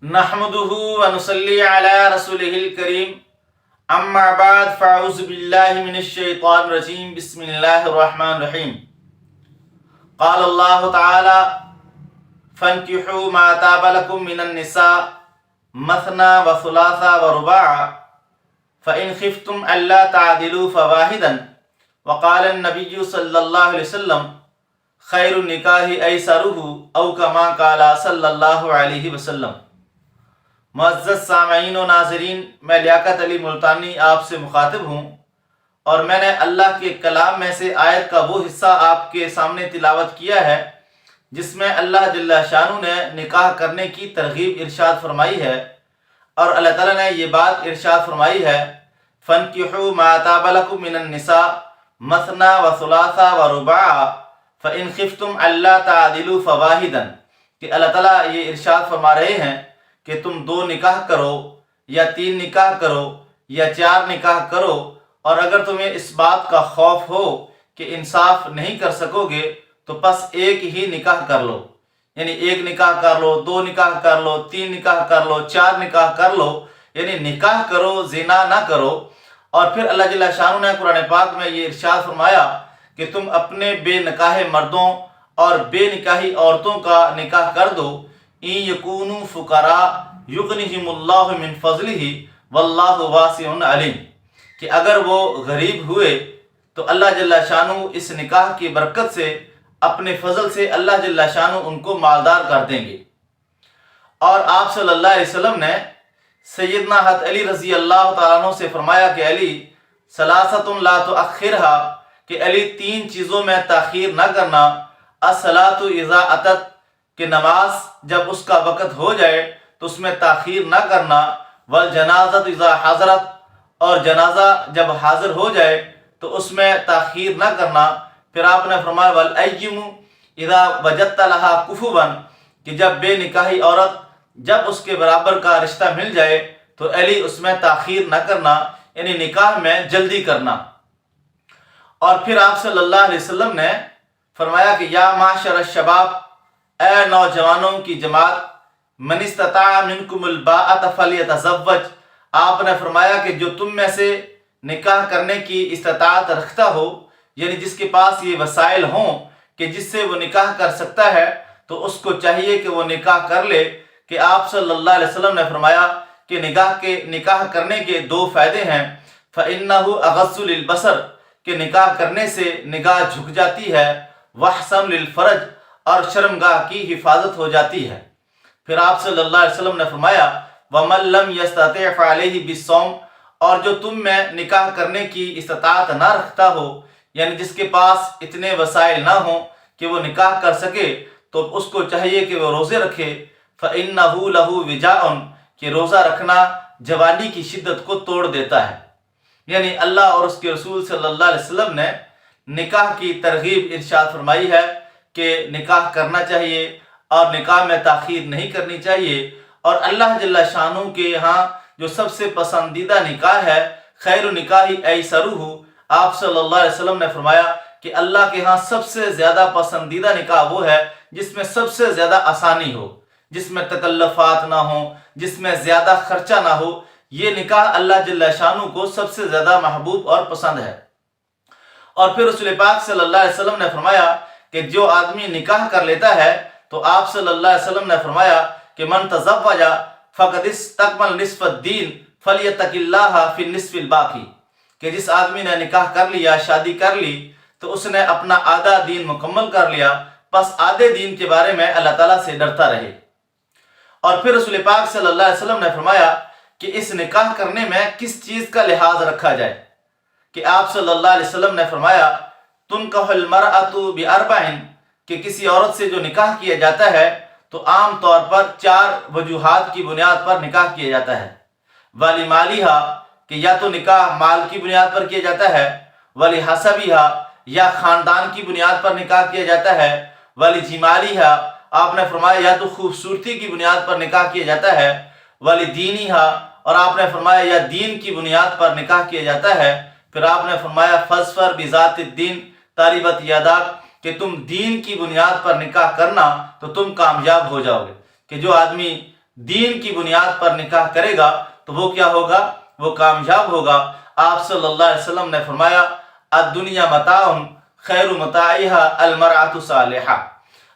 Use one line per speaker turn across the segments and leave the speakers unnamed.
نحمدہ ونصلی علی رسولہ الکریم اما بعد فاعوذ باللہ من الشیطان الرجیم بسم اللہ الرحمن الرحیم قال اللہ تعالی فانکحوا ما طاب لکم من النساء مثنى وثلاث ورباع فإن خفتم ألا تعدلوا فواحدا وقال النبي صلی اللہ علیہ وسلم خیر النکاح ایسرہ او کما قال صلی اللہ علیہ وسلم۔ معزز سامعین و ناظرین، میں لیاقت علی ملتانی آپ سے مخاطب ہوں اور میں نے اللہ کے کلام میں سے آیت کا وہ حصہ آپ کے سامنے تلاوت کیا ہے جس میں اللہ جل شانہ نے نکاح کرنے کی ترغیب ارشاد فرمائی ہے، اور اللہ تعالیٰ نے یہ بات ارشاد فرمائی ہے فَانْكِحُوا مَا طَابَ لَكُم مِّنَ النِّسَاءِ مَثْنَىٰ وَثُلَاثَ وَرُبَاعَ فَإِنْ خِفْتُمْ أَلَّا تَعْدِلُوا فَوَاحِدًا، کہ اللہ تعالیٰ یہ ارشاد فرما رہے ہیں کہ تم 2 نکاح کرو یا 3 نکاح کرو یا 4 نکاح کرو، اور اگر تمہیں اس بات کا خوف ہو کہ انصاف نہیں کر سکو گے تو بس ایک ہی نکاح کر لو، یعنی 1 نکاح کر لو، 2 نکاح کر لو، 3 نکاح کر لو، 4 نکاح کر لو، یعنی نکاح کرو، زنا نہ کرو۔ اور پھر اللہ جل شانہ نے قرآن پاک میں یہ ارشاد فرمایا کہ تم اپنے بے نکاح مردوں اور بے نکاحی عورتوں کا نکاح کر دو، ان یکونوا فقراء یغنہم اللہ من فضلہ واللہ واسع علیم، کہ اگر وہ غریب ہوئے تو اللہ جل شانہ اس نکاح کی برکت سے، اپنے فضل سے اللہ جل شانہ ان کو مالدار کر دیں گے۔ اور آپ صلی اللہ علیہ وسلم نے سیدنا حضرت علی رضی اللہ تعالیٰ عنہ سے فرمایا کہ علی ثلاثۃ لا تؤخرھا، کہ علی 3 چیزوں میں تاخیر نہ کرنا، الصلاۃ اذا اتت، کہ نماز جب اس کا وقت ہو جائے تو اس میں تاخیر نہ کرنا، والجنازۃ اذا حضرت، اور جنازہ جب حاضر ہو جائے تو اس میں تاخیر نہ کرنا۔ پھر آپ نے فرمایا والایم اذا وجدت لها کفوا، کہ جب بے نکاحی عورت جب اس کے برابر کا رشتہ مل جائے تو علی اس میں تاخیر نہ کرنا، یعنی نکاح میں جلدی کرنا۔ اور پھر آپ صلی اللہ علیہ وسلم نے فرمایا کہ یا معشر الشباب، اے نوجوانوں کی جماعت، من استطاع منکم الباءۃ فلیتزوج، آپ نے فرمایا کہ جو تم میں سے نکاح کرنے کی استطاعت رکھتا ہو، یعنی جس کے پاس یہ وسائل ہوں کہ جس سے وہ نکاح کر سکتا ہے تو اس کو چاہیے کہ وہ نکاح کر لے۔ کہ آپ صلی اللہ علیہ وسلم نے فرمایا کہ نکاح کرنے کے 2 فائدے ہیں، فَإِنَّهُ أَغَضُّ لِلْبَصَرِ، کہ نکاح کرنے سے نگاہ جھک جاتی ہے، وَأَحْسَنُ لِلْفَرْجِ، اور شرمگاہ کی حفاظت ہو جاتی ہے۔ پھر آپ صلی اللہ علیہ وسلم نے فرمایا وَمَن لَّمْ يَسْتَطِعْ فَعَلَيْهِ بِالصَّوْمِ، اور جو تم میں نکاح کرنے کی استطاعت نہ رکھتا ہو، یعنی جس کے پاس اتنے وسائل نہ ہوں کہ وہ نکاح کر سکے، تو اس کو چاہیے کہ وہ روزے رکھے، فَإِنَّهُ لَهُ وِجَاءٌ، کہ روزہ رکھنا جوانی کی شدت کو توڑ دیتا ہے۔ یعنی اللہ اور اس کے رسول صلی اللہ علیہ وسلم نے نکاح کی ترغیب ارشاد فرمائی ہے کہ نکاح کرنا چاہیے اور نکاح میں تاخیر نہیں کرنی چاہیے۔ اور اللہ جل شانہ کے یہاں جو سب سے پسندیدہ نکاح ہے، خیر النکاح ایسرہ، آپ صلی اللہ علیہ وسلم نے فرمایا کہ اللہ کے ہاں سب سے زیادہ پسندیدہ نکاح وہ ہے جس میں سب سے زیادہ آسانی ہو، جس میں تکلفات نہ ہوں، جس میں زیادہ خرچہ نہ ہو۔ یہ نکاح اللہ جل شانہ کو سب سے زیادہ محبوب اور پسند ہے۔ اور پھر رسول پاک صلی اللہ علیہ وسلم نے فرمایا کہ جو آدمی نکاح کر لیتا ہے تو آپ صلی اللہ علیہ وسلم نے فرمایا کہ من تزوج فقد استکمل نصف الدین فلیتق اللہ فی النصف الباقی، کہ جس آدمی نے نکاح کر لیا، شادی کر لی، تو اس نے اپنا آدھا دین مکمل کر لیا، بس آدھے دین کے بارے میں اللہ تعالیٰ سے ڈرتا رہے۔ اور پھر رسول پاک صلی اللہ علیہ وسلم نے فرمایا کہ اس نکاح کرنے میں کس چیز کا لحاظ رکھا جائے، کہ آپ صلی اللہ علیہ وسلم نے فرمایا تنکح المرأۃ باربع، کہ کسی عورت سے جو نکاح کیا جاتا ہے تو عام طور پر 4 وجوہات کی بنیاد پر نکاح کیا جاتا ہے۔ ولمالھا، کہ یا تو نکاح مال کی بنیاد پر کیا جاتا ہے، ولحسبھا، یا خاندان کی بنیاد پر نکاح کیا جاتا ہے، ولجمالھا، آپ نے فرمایا یا تو خوبصورتی کی بنیاد پر نکاح کیا جاتا ہے، ولدینھا، اور آپ نے فرمایا یا دین کی بنیاد پر نکاح کیا جاتا ہے۔ پھر آپ نے فرمایا فاظفر بذات الدین تربت یداک، کہ تم دین کی بنیاد پر نکاح کرنا تو تم کامیاب ہو جاؤ گے۔ کہ جو آدمی دین کی بنیاد پر نکاح کرے گا تو وہ کیا ہوگا؟ وہ کامیاب ہوگا۔ آپ صلی اللہ علیہ وسلم نے فرمایا الدنیا متاع خیر متاعها المرأة صالحہ۔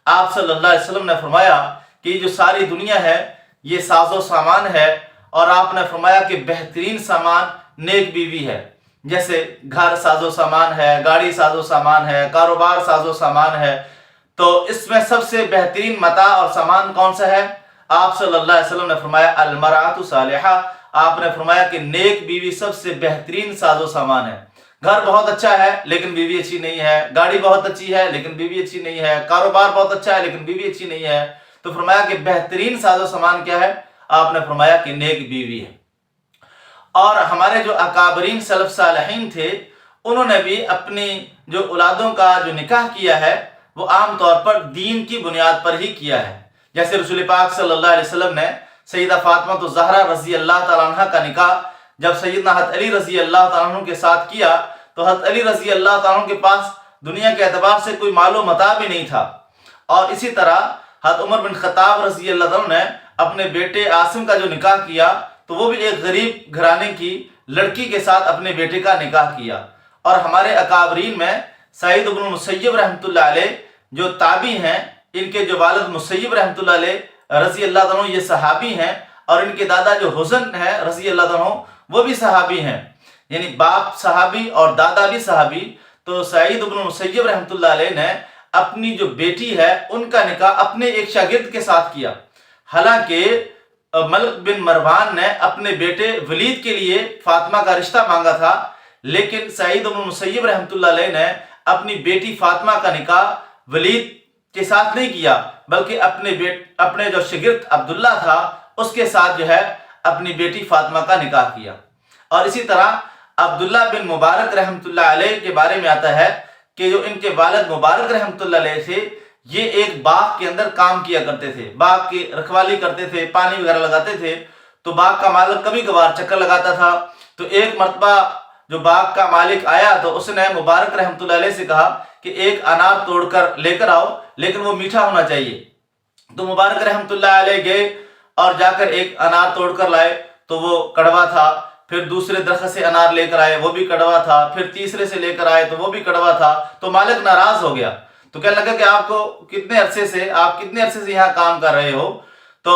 آپ صلی اللہ علیہ وسلم نے فرمایا کہ یہ جو ساری دنیا ہے یہ ساز و سامان ہے، اور آپ نے فرمایا کہ بہترین سامان نیک بیوی ہے۔ جیسے گھر ساز و سامان ہے، گاڑی ساز و سامان ہے، کاروبار ساز و سامان ہے، تو اس میں سب سے بہترین متاع اور سامان کون سا ہے؟ آپ صلی اللہ علیہ وسلم نے فرمایا المرأة صالحہ۔ آپ نے فرمایا کہ نیک بیوی سب سے بہترین ساز و سامان ہے۔ گھر بہت اچھا ہے لیکن بیوی اچھی نہیں ہے، گاڑی بہت اچھی ہے لیکن بیوی اچھی نہیں ہے، کاروبار بہت اچھا ہے لیکن بیوی اچھی نہیں ہے، تو فرمایا کہ بہترین ساز و سامان کیا ہے؟ آپ نے فرمایا کہ نیک بیوی ہے۔ اور ہمارے جو اکابرین سلف صالحین تھے انہوں نے بھی اپنی جو اولادوں کا جو نکاح کیا ہے وہ عام طور پر دین کی بنیاد پر ہی کیا ہے۔ جیسے رسول پاک صلی اللہ علیہ وسلم نے سیدہ فاطمہ الزہرا رضی اللہ تعالیٰ عنہ کا نکاح جب سیدنا حضرت علی رضی اللہ تعالیٰ عنہ کے ساتھ کیا تو حضرت علی رضی اللہ تعالیٰ عنہ کے پاس دنیا کے اعتبار سے کوئی مال و متاع بھی نہیں تھا، اور اسی طرح حضرت عمر بن خطاب رضی اللہ تعالیٰ عنہ نے اپنے بیٹے عاصم کا جو نکاح کیا تو وہ بھی ایک غریب گھرانے کی لڑکی کے ساتھ اپنے بیٹے کا نکاح کیا۔ اور ہمارے اکابرین میں سعید بن مسیب رحمۃ اللہ علیہ جو تابعی ہیں، ان کے جو والد مسیب رحمۃ اللہ علیہ رضی اللہ تعالیٰ عنہ یہ صحابی ہیں، اور ان کے دادا جو حسن ہے رضی اللہ تعالیٰ عنہ وہ بھی صحابی ہیں، یعنی باپ صحابی اور دادا بھی صحابی۔ تو سعید بن مسیب رحمۃ اللہ علیہ نے اپنی جو بیٹی ہے ان کا نکاح اپنے ایک شاگرد کے ساتھ کیا، حالانکہ ملک بن مروان نے اپنے بیٹے ولید کے لیے فاطمہ کا رشتہ مانگا تھا، لیکن سعید بن مسیب رحمۃ اللہ علیہ نے اپنی بیٹی فاطمہ کا نکاح ولید کے ساتھ نہیں کیا، بلکہ اپنے جو شاگرد عبداللہ تھا اس کے ساتھ جو ہے اپنی بیٹی فاطمہ کا نکاح کیا۔ اور اسی طرح عبداللہ بن مبارک رحمۃ اللہ علیہ کے بارے میں آتا ہے کہ جو ان کے والد مبارک رحمۃ اللہ علیہ تھے یہ ایک باغ کے اندر کام کیا کرتے تھے، باغ کی رکھوالی کرتے تھے، پانی وغیرہ لگاتے تھے، تو باغ کا مالک کبھی کبھار چکر لگاتا تھا۔ تو ایک مرتبہ جو باغ کا مالک آیا تو اس نے مبارک رحمۃ اللہ علیہ سے کہا کہ ایک انار توڑ کر لے کر آؤ لیکن وہ میٹھا ہونا چاہیے۔ تو مبارک رحمۃ اللہ علیہ گئے اور جا کر ایک انار توڑ کر لائے تو وہ کڑوا تھا، پھر دوسرے درخت سے انار لے کر آئے وہ بھی کڑوا تھا، پھر تیسرے سے لے کر آئے تو وہ بھی کڑوا تھا۔ تو مالک ناراض ہو گیا، تو کہنے لگا کہ آپ کتنے عرصے سے یہاں کام کر رہے ہو؟ تو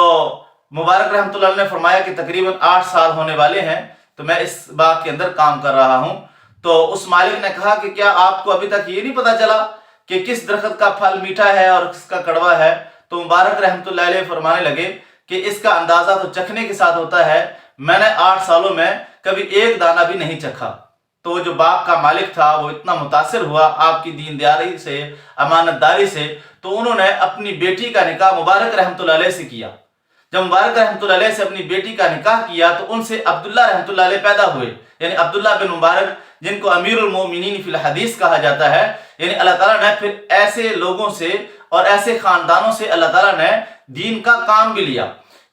مبارک رحمۃ اللہ علیہ نے فرمایا کہ تقریباً 8 سال ہونے والے ہیں تو میں اس باغ کے اندر کام کر رہا ہوں۔ تو اس مالک نے کہا کہ کیا آپ کو ابھی تک یہ نہیں پتا چلا کہ کس درخت کا پھل میٹھا ہے اور کس کا کڑوا ہے؟ تو مبارک رحمۃ اللہ علیہ فرمانے لگے کہ اس کا اندازہ تو چکھنے کے ساتھ ہوتا ہے، میں نے 8 سالوں میں کبھی ایک دانہ بھی نہیں چکھا۔ تو جو باغ کا مالک تھا وہ اتنا متاثر ہوا آپ کی دینداری سے، امانت داری سے، تو انہوں نے اپنی بیٹی کا نکاح مبارک رحمۃ اللہ علیہ سے کیا۔ جب مبارک رحمۃ اللہ علیہ سے اپنی بیٹی کا نکاح کیا تو ان سے عبداللہ رحمۃ اللہ علیہ پیدا ہوئے، یعنی عبداللہ بن مبارک جن کو امیر المومنین فی الحدیث کہا جاتا ہے۔ یعنی اللہ تعالیٰ نے پھر ایسے لوگوں سے اور ایسے خاندانوں سے اللہ تعالیٰ نے دین کا کام بھی لیا،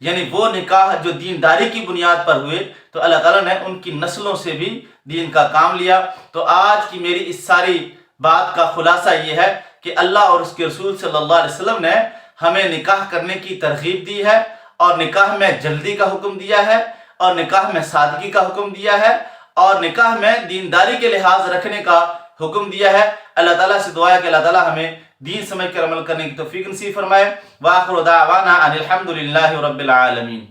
یعنی وہ نکاح جو دینداری کی بنیاد پر ہوئے تو اللہ تعالیٰ نے ان کی نسلوں سے بھی دین کا کام لیا۔ تو آج کی میری اس ساری بات کا خلاصہ یہ ہے کہ اللہ اور اس کے رسول صلی اللہ علیہ وسلم نے ہمیں نکاح کرنے کی ترغیب دی ہے، اور نکاح میں جلدی کا حکم دیا ہے، اور نکاح میں سادگی کا حکم دیا ہے، اور نکاح میں دینداری کے لحاظ رکھنے کا حکم دیا ہے۔ اللہ تعالیٰ سے دعا ہے کہ اللہ تعالیٰ ہمیں دین سمجھ کر عمل کرنے کی توفیق نصیب فرمائے۔ وآخر دعوانا ان الحمد للہ رب العالمین۔